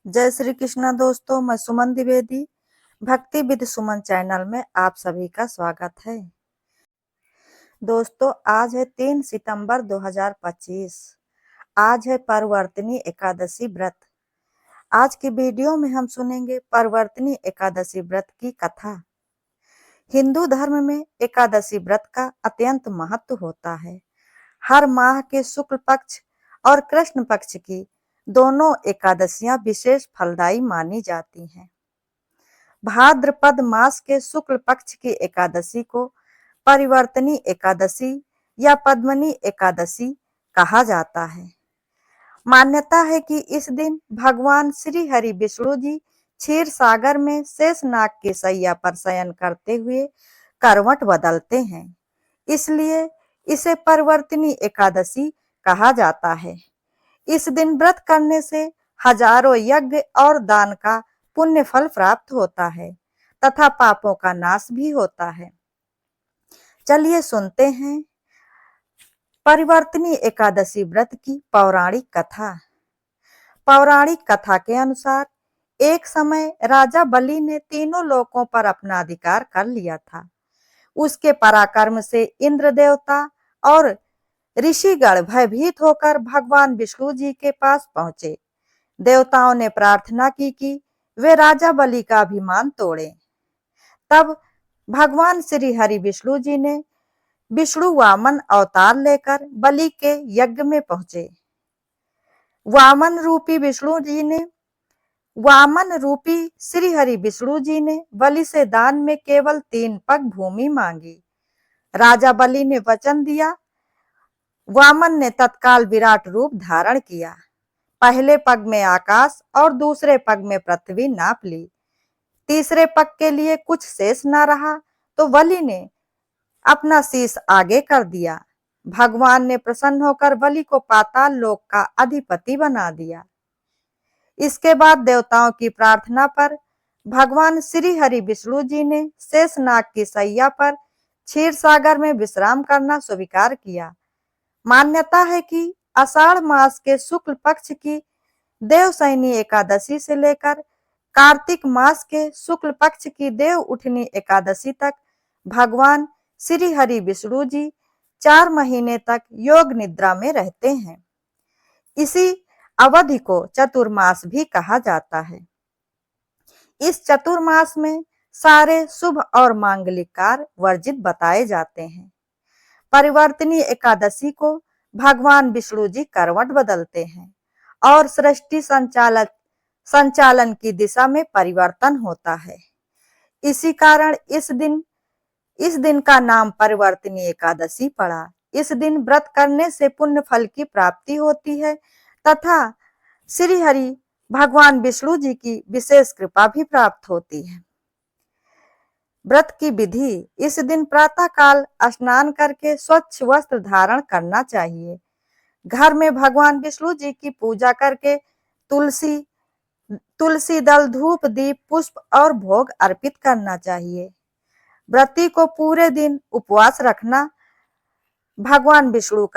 जय श्री कृष्णा दोस्तों, मैं सुमन द्विवेदी भक्ति विद सुमन चैनल में आप सभी का स्वागत है। दोस्तों, आज है 3 सितंबर 2025। आज है परवर्तिनी एकादशी व्रत। आज की वीडियो में हम सुनेंगे परवर्तिनी एकादशी व्रत की कथा। हिंदू धर्म में एकादशी व्रत का अत्यंत महत्व होता है। हर माह के शुक्ल पक्ष और कृष्ण पक्ष की दोनों एकादशियां विशेष फलदायी मानी जाती हैं। भाद्रपद मास के शुक्ल पक्ष की एकादशी को परिवर्तनी एकादशी या पद्मनी एकादशी कहा जाता है। मान्यता है कि इस दिन भगवान श्री हरि विष्णु जी क्षीर सागर में शेषनाग की शैया पर शयन करते हुए करवट बदलते हैं, इसलिए इसे परिवर्तनी एकादशी कहा जाता है। इस दिन व्रत करने से हजारों यज्ञ और दान का पुण्य फल प्राप्त होता है तथा पापों का नाश भी होता है। चलिए सुनते हैं परिवर्तनी एकादशी व्रत की पौराणिक कथा। पौराणिक कथा के अनुसार एक समय राजा बलि ने तीनों लोकों पर अपना अधिकार कर लिया था। उसके पराक्रम से इंद्र देवता और ऋषिगण भयभीत होकर भगवान विष्णु जी के पास पहुंचे। देवताओं ने प्रार्थना की कि वे राजा बलि का अभिमान तोड़ें। तब भगवान श्री हरि विष्णु जी ने विष्णु वामन अवतार लेकर बलि के यज्ञ में पहुंचे। वामन रूपी श्री हरि विष्णु जी ने बलि से दान में केवल 3 पग भूमि मांगी। राजा बलि ने वचन दिया। वामन ने तत्काल विराट रूप धारण किया। पहले पग में आकाश और दूसरे पग में पृथ्वी नाप ली। तीसरे पग के लिए कुछ शेष न रहा तो बलि ने अपना शीश आगे कर दिया। भगवान ने प्रसन्न होकर बलि को पाताल लोक का अधिपति बना दिया। इसके बाद देवताओं की प्रार्थना पर भगवान श्री हरि विष्णु जी ने शेषनाग की शैया पर क्षीर सागर में विश्राम करना स्वीकार किया। मान्यता है कि आषाढ़ मास के शुक्ल पक्ष की देवशयनी एकादशी से लेकर कार्तिक मास के शुक्ल पक्ष की देव उठनी एकादशी तक भगवान श्री हरि विष्णु जी 4 महीने तक योग निद्रा में रहते हैं। इसी अवधि को चतुर्मास भी कहा जाता है। इस चतुर्मास में सारे शुभ और मांगलिक कार्य वर्जित बताए जाते हैं। परिवर्तनी एकादशी को भगवान विष्णु जी करवट बदलते हैं और सृष्टि संचालन की दिशा में परिवर्तन होता है। इसी कारण इस दिन का नाम परिवर्तनी एकादशी पड़ा। इस दिन व्रत करने से पुण्य फल की प्राप्ति होती है तथा श्री हरि भगवान विष्णु जी की विशेष कृपा भी प्राप्त होती है। व्रत की विधि: इस दिन प्रातः काल स्नान करके स्वच्छ वस्त्र धारण करना चाहिए। घर में भगवान विष्णु जी की पूजा करके तुलसी दल, धूप, दीप, पुष्प और भोग अर्पित करना चाहिए। व्रती को पूरे दिन उपवास रखना, भगवान विष्णु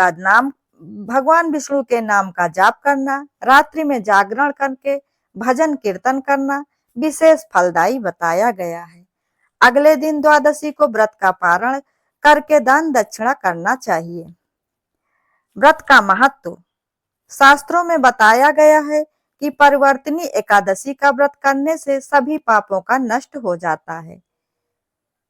के नाम का जाप करना, रात्रि में जागरण करके भजन कीर्तन करना विशेष फलदायी बताया गया है। अगले दिन द्वादशी को व्रत का पारण करके दान दक्षिणा करना चाहिए। व्रत का महत्व: शास्त्रों में बताया गया है कि परिवर्तनी एकादशी का व्रत करने से सभी पापों का नष्ट हो जाता है।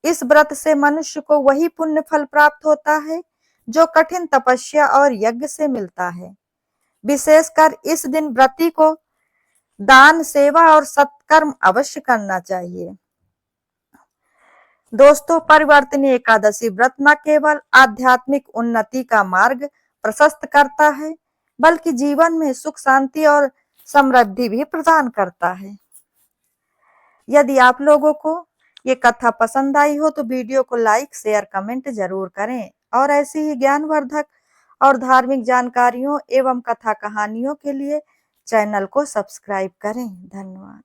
इस व्रत से मनुष्य को वही पुण्य फल प्राप्त होता है जो कठिन तपस्या और यज्ञ से मिलता है। विशेषकर इस दिन व्रती को दान, सेवा और सत्कर्म अवश्य करना चाहिए। दोस्तों, परिवर्तनी एकादशी व्रत न केवल आध्यात्मिक उन्नति का मार्ग प्रशस्त करता है बल्कि जीवन में सुख, शांति और समृद्धि भी प्रदान करता है। यदि आप लोगों को ये कथा पसंद आई हो तो वीडियो को लाइक, शेयर, कमेंट जरूर करें और ऐसी ही ज्ञानवर्धक और धार्मिक जानकारियों एवं कथा कहानियों के लिए चैनल को सब्सक्राइब करें। धन्यवाद।